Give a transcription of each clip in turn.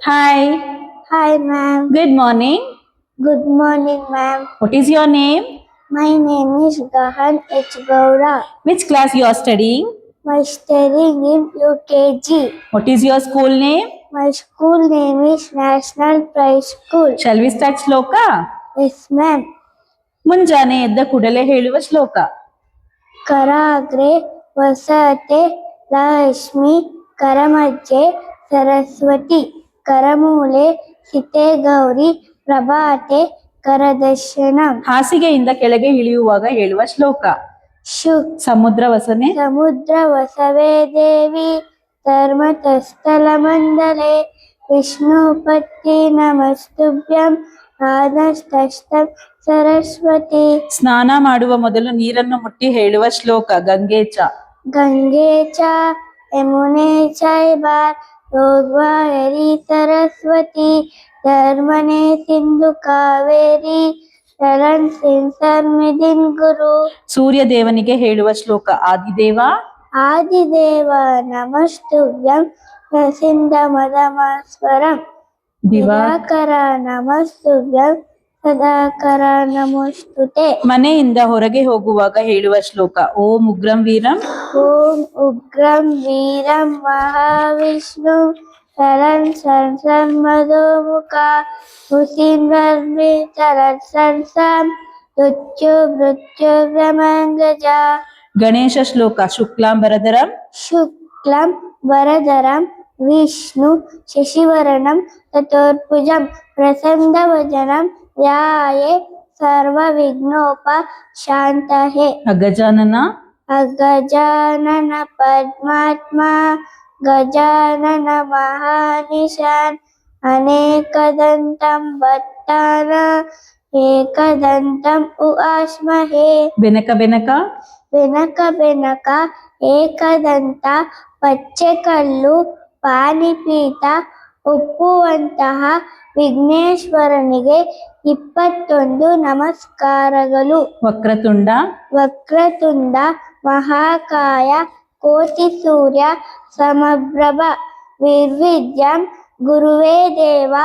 Hi, Hi, ma'am. good morning. Good morning, ma'am. What is your name? My name is Gahan H. Gaura. Which class you are studying? My studying in UKG. What is your school name? My school name is National Prize School. Shall we start shloka? Yes, ma'am. ಮುಂಜಾನೆ ಎದ್ದ ಕೂಡಲೇ ಹೇಳುವ ಶ್ಲೋಕ. Karagre Vasate Lakshmi Karamajje Saraswati Karamule Site Gauri Prabhate Karadashanam. ಹಾಸಿಗೆಯಿಂದ ಕೆಳಗೆ ಇಳಿಯುವಾಗ ಹೇಳುವ ಶ್ಲೋಕ. ಶು ಸಮುದ್ರ ವಸನೆ ಸಮುದ್ರ ವಸವೇ ದೇವಿ ಧರ್ಮತಸ್ಥಲ ಮಂಡಲೆ ವಿಷ್ಣುಪತ್ನಿ ನಮಸ್ತುಭ್ಯಂ ಆದಸ್ತಸ್ತಂ ಸರಸ್ವತಿ. ಸ್ನಾನ ಮಾಡುವ ಮೊದಲು ನೀರನ್ನು ಮುಟ್ಟಿ ಹೇಳುವ ಶ್ಲೋಕ. ಗಂಗೆ ಚ ಗಂಗೆ ಚ ಯಮುನೆ ಚೈವ ಗೋದಾವರಿ ಸರಸ್ವತಿ ಧರ್ಮನೆ ಸಿಂಧು ಕಾವೇರಿ ಶರಣ್ ಸಿಂಧರ್ಮಿದಿನ್ ಗುರು. ಸೂರ್ಯ ದೇವನಿಗೆ ಹೇಳುವ ಶ್ಲೋಕ. ಆದಿದೇವ ಆದಿದೇವ ನಮಸ್ತುಭ್ಯಂ ನರಸಿಂಹ ಮದಮಸ್ವರಂ ದಿವಾಕರ ನಮಸ್ತುಭ್ಯಂ ಸದಾಕರ ನಮಸ್ತುತೆ. ಮನೆಯಿಂದ ಹೊರಗೆ ಹೋಗುವಾಗ ಹೇಳುವ ಶ್ಲೋಕ. ಓಂ ಉಗ್ರಂ ವೀರಂ ಓಂ ಉಗ್ರಂ ವೀರಂ ಮಹಾವಿಷ್ಣು ಶರಣ್ ಶರಣ್ ಮಧೋಮುಖ ಮುಸೀಂದ್ರರ್ಮಿ ಚರತ್ ಸಂಸಂ ಮೃತ್ಯು ಮೃತ್ಯು ವ್ಯಮಂಗಜ. ಗಣೇಶ ಶ್ಲೋಕ. ಶುಕ್ಲಾಂಬರಧರಂ ಶುಕ್ಲಂ ವರದರಂ ವಿಷ್ಣು ಶಶಿವರ್ಣಂ ಚತುರ್ಭುಜಂ ಪ್ರಸನ್ನವದನಂ ಧ್ಯಾಯೇ ಸರ್ವವಿಘ್ನೋಪ ಶಾಂತಯೇ. ಅಗಜಾನನ ಅಗಜಾನನ ಪದ್ಮಾತ್ಮ ಗಜಾನನ ಮಹಾನಿಶಾನ್ ಅನೇಕದಂತಂ ಭಕ್ತಾನ ಏಕದಂತಂ ಉಆಸ್ಮಹೇ. ಬೆನಕ ಬೆನಕ ಬೆನಕ ಬೆನಕ ಏಕದಂತ ಪಚ್ಚೆಕಲ್ಲು ಪಾನಿಪೀತ ಒಪ್ಪುವಂತಹ ವಿಘ್ನೇಶ್ವರನಿಗೆ 21 ನಮಸ್ಕಾರಗಳು. ವಕ್ರತುಂಡ ವಕ್ರತುಂಡ ಮಹಾಕಾಯ ಕೋಟಿ ಸೂರ್ಯ ಸಮಪ್ರಭ ನಿರ್ವಿಘ್ನಂ ಗುರುವೇ ದೇವ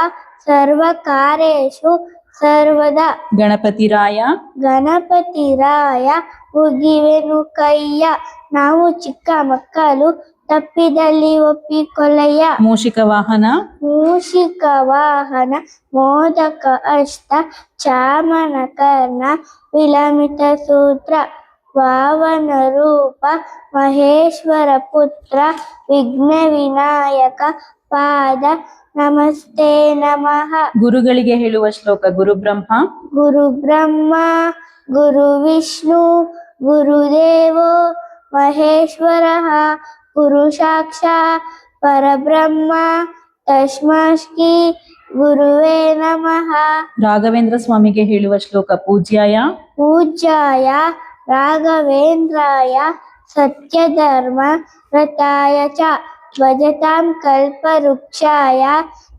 ಸರ್ವಕಾರ್ಯೇಷು ಸರ್ವದಾ. ಗಣಪತಿರಾಯ ಗಣಪತಿರಾಯ ಮುಗಿವೆನು ಕೈಯ. ನಾವು ಚಿಕ್ಕ ಮಕ್ಕಳು ತಪ್ಪಿದಲ್ಲಿ ಒಪ್ಪಿಕೊಳ್ಳಯ್ಯ. ಮೂಷಿಕ ವಾಹನ ಮೂಷಿಕ ವಾಹನ ಮೋದಕ ಅಷ್ಟ ಚಾಮನ ಕರ್ಣ ವಿಲಮಿತ ಸೂತ್ರ ವಾವನ ರೂಪ ಮಹೇಶ್ವರ ಪುತ್ರ ವಿಘ್ನ ವಿನಾಯಕ ಪಾದ ನಮಸ್ತೆ ನಮಃ. ಗುರುಗಳಿಗೆ ಹೇಳುವ ಶ್ಲೋಕ. ಗುರು ಬ್ರಹ್ಮ ಗುರು ಬ್ರಹ್ಮ ಗುರು ವಿಷ್ಣು ಗುರುದೇವೋ ಮಹೇಶ್ವರ ಗುರು ಸಾಕ್ಷಾತ್ ಪರಬ್ರಹ್ಮ ತಸ್ಮೈ ಗುರುವೇ ನಮಃ. ರಾಘವೇಂದ್ರ ಸ್ವಾಮಿಗೆ ಹೇಳುವ ಶ್ಲೋಕ. ಪೂಜ್ಯಾಯ ಪೂಜ್ಯಾಯ ರಾಘವೇಂದ್ರಾಯ ಸತ್ಯಧರ್ಮ ರತಾಯ ಚ ಭಜತಾಂ ಕಲ್ಪವೃಕ್ಷಾಯ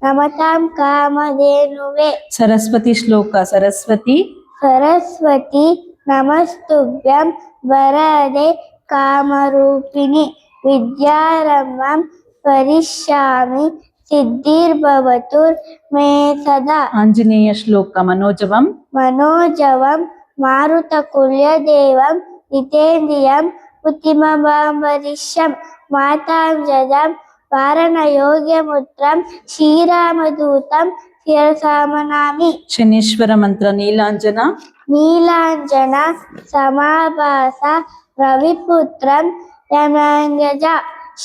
ನಮತಾಂ ಕಾಮಧೇನುವೆ. ಸರಸ್ವತಿ ಶ್ಲೋಕ. ಸರಸ್ವತಿ ಸರಸ್ವತಿ ನಮಸ್ತುಭ್ಯಂ ವರದೆ ಕಾಮರೂಪಿಣಿ ವಿದ್ಯಾರಂಭಂ ಕರಿಷ್ಯಾಮಿ ಸಿದ್ಧಿರ್ಭವತು ಮೇ ಸದಾ. ಆಂಜನೇಯ ಶ್ಲೋಕ. ಮನೋಜವಂ ಮನೋಜವಂ ಮಾರುತತುಲ್ಯದೇವಂ ಜಿತೇಂದ್ರಿಯಂ ಬುದ್ಧಿಮತಾಂಬರೀಷಂ ವಾತಾಂಜನಂ ವಾರಣಯೋಗ್ಯಮುದ್ರಂ ಶ್ರೀರಾಮದೂತಂ ಶಿರಸಾ ನಮಾಮಿ. ಶನೀಶ್ವರ ಮಂತ್ರ. ನೀಲಾಂಜನ ನೀಲಾಂಜನ ಸಮಾಭಾಸ ರವಿಪುತ್ರಂ ಯಮಂಗಜ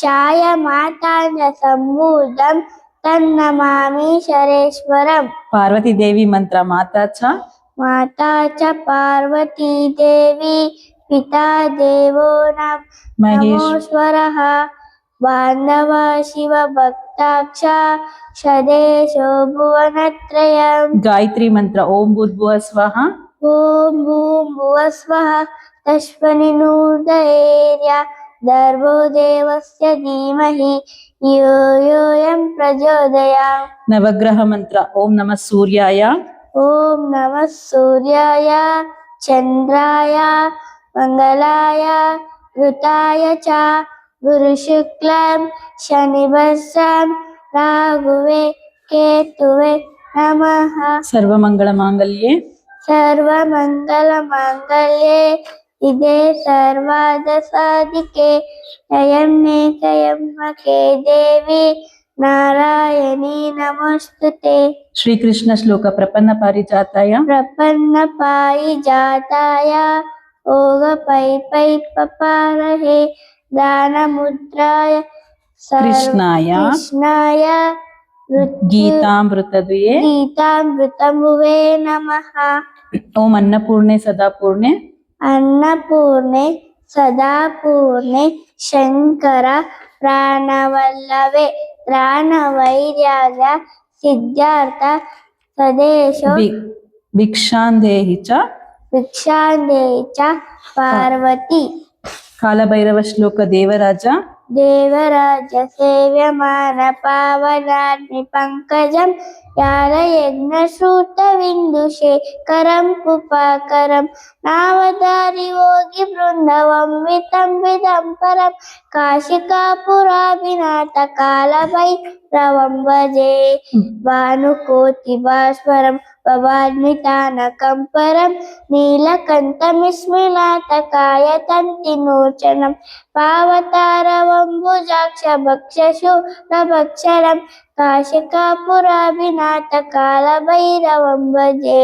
ಛಾಯ ಮಾತಾಂಜ ಸಂಭೂತಂ ತನ್ನಮಾಮಿ ಶರೇಶ್ವರಂ. ಪಾರ್ವತಿ ದೇವಿ ಮಂತ್ರ. ಮಾತಾ ಚ ಮಾತಾ ಚ ಪಾರ್ವತೀ ದೇವಿ ಪಿತಾ ದೇವೋ ನಮೋಶ್ವರಃ ಬಾಂಧವ ಶಿವ ಭಕ್ತಾಕ್ಷ ಷದೇಶೋ ಭುವನತ್ರಯಂ. ಗಾಯತ್ರಿ ಮಂತ್ರ. ಓಂ ಭೂರ್ಭುವ ಸ್ವಃ ಓಂ ಭೂಂ ಭುವಃ ಸ್ವಃ ತಸ್ಮನ್ನಿನೂರ್ಧೇರ್ಯ ಧರ್ಮೋ ದೇವಸ್ಯ ಧೀಮಹಿ ಯೋ ಯೋಯಂ ಪ್ರಚೋದಯಾತ್. ನವಗ್ರಹ ಮಂತ್ರ. ಓಂ ನಮಃ ಸೂರ್ಯಾಯ ಓಂ ನಮಃ ಸೂರ್ಯಾಯ ಚಂದ್ರಾಯ ಮಂಗಲಾಯ ಋತಾಯ ಚ ಗುರು ಶುಕ್ಲಂ ಶನಿಭಸ್ಸಂ ರಾಘುವೆ ಕೇತುವೆ ನಮಃ. ಸರ್ವಮಂಗಳ ಮಾಂಗಲ್ಯೆ ಸರ್ವಮಂಗಲ ಮಾಂಗಲ್ಯೆ ಇದೇ ಸರ್ವಾದ ಸಾಧಿಕೆ ಜಯಮ್ನೇಕಯಮ್ಮಕೆ ದೇವಿ ನಾರಾಯಣಿ ನಮಸ್ತುತೆ. ಶ್ರೀಕೃಷ್ಣ ಶ್ಲೋಕ ಪ್ರಪನ್ನ ಪಾರಿಜಾತಾಯ ಪ್ರಪನ್ನ ಪಾರಿಜಾತಾಯ ಓಗ ಪೈ ಪೈ ಪಪಾರಹೇ ದಾನ ಮುದ್ರಾಯ ಕೃಷ್ಣಾಯ ಕೃಷ್ಣಾಯ ಗೀತಾಮೃತದ್ವಯೇ ಗೀತಾಮೃತಮುವೇ ನಮಃ. ಓಂ ಅನ್ನಪೂರ್ಣೆ ಸದಾಪೂರ್ಣೆ ಅನ್ನಪೂರ್ಣೆ ಸದಾಪೂರ್ಣೆ ಶಂಕರ ಪ್ರಾಣವಲ್ಲವೇ ತ್ರಾಣವೈರ್ಯಾಗ ಸಿದ್ಧಾರ್ಥ ಸದೇಶ ಭಿಕ್ಷಾಂದೇಹಿ ಚ ಭಿಕ್ಷಾಂದೇ ಚ ಪಾರ್ವತಿ. ಕಾಲಭೈರವ ಶ್ಲೋಕ ದೇವರಾಜ ದೇವರಾಜ ಸೇವ್ಯಮಾನ ಪಾವನಾಗ್ನಿ ಪಂಕಜಂ ಯಾರ ಯಜ್ಞ ಶ್ರುತ ವಿಂದು ಶೇಖರಂ ಕುಪಾಕರಂ ನಾವದಾರಿ ಹೋಗಿ ಬೃಂದವಂ ವಿತಂ ಪರಂ ಕಾಶಿಕಾಪುರಾಭಿನಾಥ ಕಾಲಭೈರವಂ ಭಜೆ ಭಾನುಕೋಟಿ ಭಾಸ್ವರಂ ಭವಾನ್ವಿತಾನಕಂ ಪರಂ ನೀಲಕಂಠಮಿಸ್ಮಿಲಾತ ಕಾಯತಂತಿನೋಚನಂ ಪಾವತಾರವಂಬುಜಾಕ್ಷ ಭಕ್ಷಶೂಲಭಕ್ಷರಂ ಕಾಶಿಕಾಪುರಾಭಿನಾಥ ಕಾಲಭೈರವಂ ಭಜೆ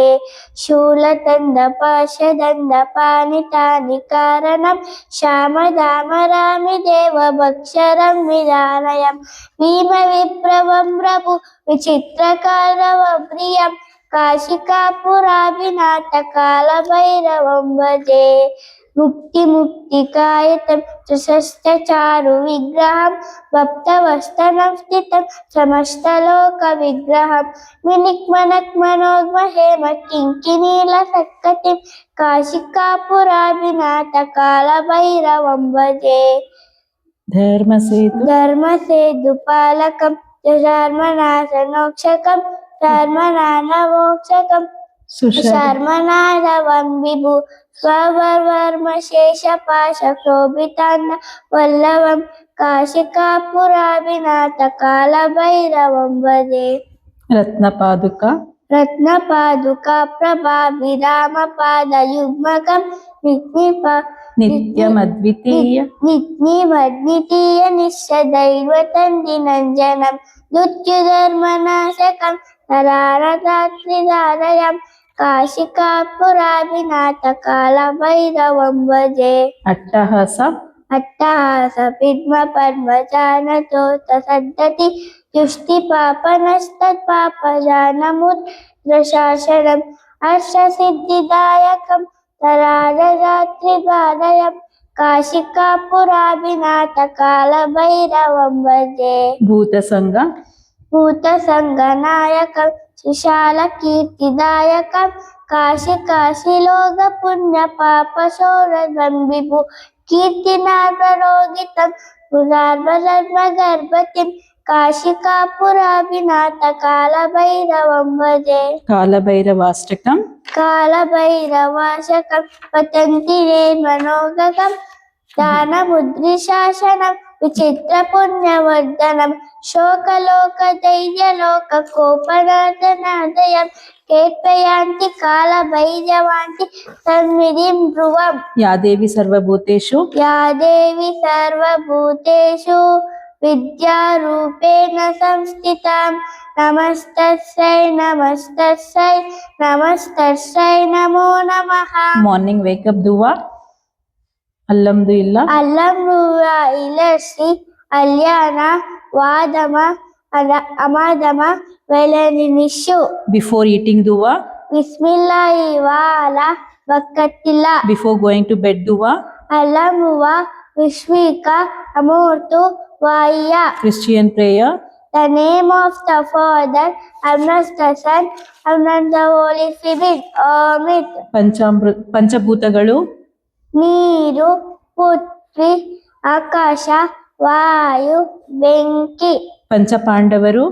ಶೂಲತಂದ ಪಾಶದಂದ ಪಾನಿತಾನಿ ಕಾರಣಂ ಶ್ಯಾಮಧಾಮರಾಮಿ ದೇವ ಭಕ್ಷರಂ ವಿಧಾನಯಂ ಭೀಮ ವಿಪ್ರವಂ ಪ್ರಭು ವಿಚಿತ್ರಕಾರವಂ ಪ್ರಿಯಂ ಕಾಶಿಕಾಪುರಾಭಿನಾಥ ಕಾಲಭೈರವಂ ಭಜೆ ಮುಕ್ತಿಕಾಯತಂ ಸುಶಸ್ತ್ರಚಾರು ವಿಗ್ರಹಂ ಭಕ್ತವಸ್ತನಂ ಸ್ಥಿತಂ ಸಮಸ್ತಲೋಕ ವಿಗ್ರಹಂ ವಿನಿಕ್ಮನಕ್ಮನೋಗ್ಮಹೇಮ ಕಿಂಕಿನೀಲ ಸಕ್ಕತಿಂ ಕಾಶಿಕಾಪುರಾಭಿನಾಥ ಕಾಲಭೈರವಂ ಭಜೆ ಧರ್ಮಸೇತು ಪಾಲಕಂ ಧರ್ಮನಾಶನೋಕ್ಷಕಂ ಧರ್ಮನಾನಮೋಕ್ಷಕಂ ಶರ್ಮನಾದವಂ ವಿಭು ಸ್ವರ್ವರ್ಮ ಶೇಷಪಾಶ ಶೋಭಿತಾನ್ನ ವಲ್ಲಭಂ ಕಾಶಿಕಾಪುರಾಭಿನಾಥ ಕಾಲಭೈರವಂ ಭಜೆ ರತ್ನಪಾದುಕಾ ಪ್ರಭಾಭಿರಾಮ ಪಾದ ಯುಗ್ಮಕಂ ನಿತ್ಯಮದ್ವಿತೀಯ ನಿಶ್ಚದೈವತಂದಿನಂಜನಂ ದುತ್ಯುಧರ್ಮನಾಶಕಂ ನರಾರರಾತ್ರಿದಾರಯಂ ಕಾಶಿಕಾಪುರಾಭಿನಾಥ ಕಾಲಭೈರವಂ ಭಜೆ ಅಟ್ಟಹಾಸ ಪಿದ್ಮ ಪದ್ಮಜಾನತೋತ ಸದ್ದತಿ ಯುಷ್ಟಿ ಪಾಪನಸ್ತತ್ಪಾಪಜಾನಮುದ್ರಶಾಸನಂ ಹರ್ಷಸಿದ್ಧಿದಾಯಕಂ ತರಾರರಾತ್ರಿದ್ವಾರಯಂ ಕಾಶಿಕಾಪುರಾಭಿನಾಥ ಕಾಲಭೈರವಂ ಭಜೆ ಭೂತಸಂಗನಾಯಕಂ ಸುಶಾಲ ಕೀರ್ತಿದಾಯಕಂ ಕಾಶಿಲೋಕ ಪುಣ್ಯ ಪಾಪ ಸೌರಭಂ ವಿಭು ಕೀರ್ತಿನಾಗರೋಗಿತಂ ಪುರಾರ್ವಧರ್ಮ ಗರ್ಭತಿಂ ಕಾಶಿಕಾಪುರಾಭಿನಾಥ ಕಾಲಭೈರವಂ ಭಜೆ ಕಾಲಭೈರವಾಶಕಂ ಪತಂತಿ ರೇನ್ಮನೋಗಕಂ ದಾನಮುದ್ರಿಶಾಸನಂ ವಿಚಿತ್ರ ಪುಣ್ಯವರ್ಧನಂ ಶೋಕಲೋಕ ಧೈರ್ಯಲೋಕ ಕೋಪನಾದನಾದಯಂ ಕೇತ್ಪಯಾಂತಿ ಕಾಲಭೈರವಾಂತಿ ಸನ್ನಿಧಿಂ ಧ್ರುವಂ ಯಾ ದೇವಿ ಸರ್ವಭೂತೇಷು ವಿದ್ಯಾರೂಪೇಣ ಸಂಸ್ಥಿತಾಂ ನಮಸ್ತಸ್ಸೈ ನಮೋ ನಮಃ. ಮಾರ್ನಿಂಗ್ ವೇಕಪ್ ದುವಾ ಅಲ್ಲಂದುವಾ ಇಲಸಿ ಅಲ್ಯಾನ ವಾದಮ ಅಮಾದಮ ವೆಲನಿನಿಶು. ಬಿಫೋರ್ ಈಟಿಂಗ್ ದುವಾ ಬಿಸ್ಮಿಲ್ಲಾಹಿ ವಾಲ ಬಕ್ಕತ್ತಿಲ್ಲ. ಬಿಫೋರ್ ಗೋಯಿಂಗ್ ಟು ಬೆಡ್ ದುವಾ ಅಲ್ಲಮುವ ವಿಶ್ವಿಕ ಅಮೂರ್ತು ವಾಯ್ಯ. Christian prayer The name of the Father, and of the Son, and of the Holy Spirit. Amen. ಪಂಚಭೂತಗಳು ನೀರು, ಪೃಥ್ವಿ, ಆಕಾಶ, ವಾಯು, ಬೆಂಕಿ. ಪಂಚಪಾಂಡವರು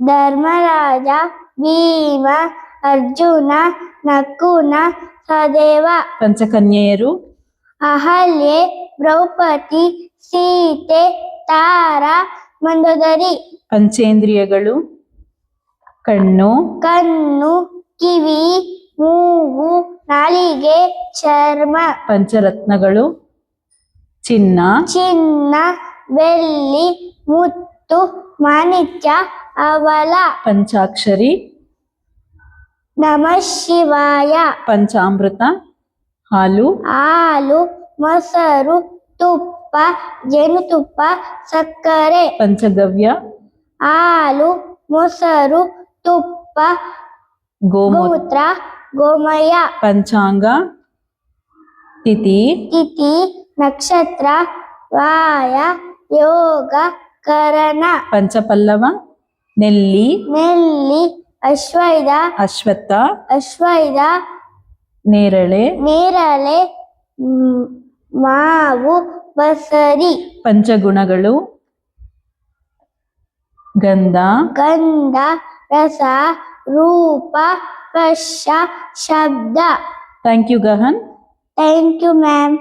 ಧರ್ಮರಾಜ, ಭೀಮ, ಅರ್ಜುನ, ನಕುಲ, ಸಹದೇವ. ಪಂಚಕನ್ಯೆಯರು ಅಹಲ್ಯೆ, ದ್ರೌಪದಿ, ಸೀತೆ, ತಾರಾ, ಮಂದೋದರಿ. ಪಂಚೇಂದ್ರಿಯಗಳು ಕಣ್ಣು, ಕಣ್ಣು, ಕಿವಿ, ಮೂಗು, ನಾಲಿಗೆ, ಚರ್ಮ. ಪಂಚರತ್ನಗಳು ಚಿನ್ನ, ಚಿನ್ನ, ಬೆಳ್ಳಿ, ಮುತ್ತು, ಮಾಣಿಕ್ಯ, ಹವಳ. ಪಂಚಾಕ್ಷರಿ, ನಮಃ ಶಿವಾಯ. ಪಂಚಾಮೃತ ಹಾಲು, ಹಾಲು, ಮೊಸರು, ತುಪ್ಪ, ಜೇನುತುಪ್ಪ, ಸಕ್ಕರೆ. ಪಂಚಗವ್ಯ ಹಾಲು, ಮೊಸರು, ತುಪ್ಪ, ಗೋಮೂತ್ರ, ಮೂತ್ರ, ಗೋಮಯ. ಪಂಚಾಂಗ ತಿಥಿ, ತಿಥಿ, ನಕ್ಷತ್ರ, ವಾಯ, ಯೋಗ, ಕರಣ. ಪಂಚಪಲ್ಲವ ನೆಲ್ಲಿ, ನೆಲ್ಲಿ, ಅಶ್ವತ್ಥ, ಅಶ್ವತ್ಥ, ಅಶ್ವತ್ಥ, ನೇರಳೆ, ನೇರಳೆ, ಮಾವು, ಬಸರಿ. ಪಂಚಗುಣಗಳು ಗಂಧ, ಗಂಧ, ರಸ, ರೂಪ, ಸ್ಪರ್ಶ, ಶಬ್ದ. Thank you Gahan. Thank you ma'am.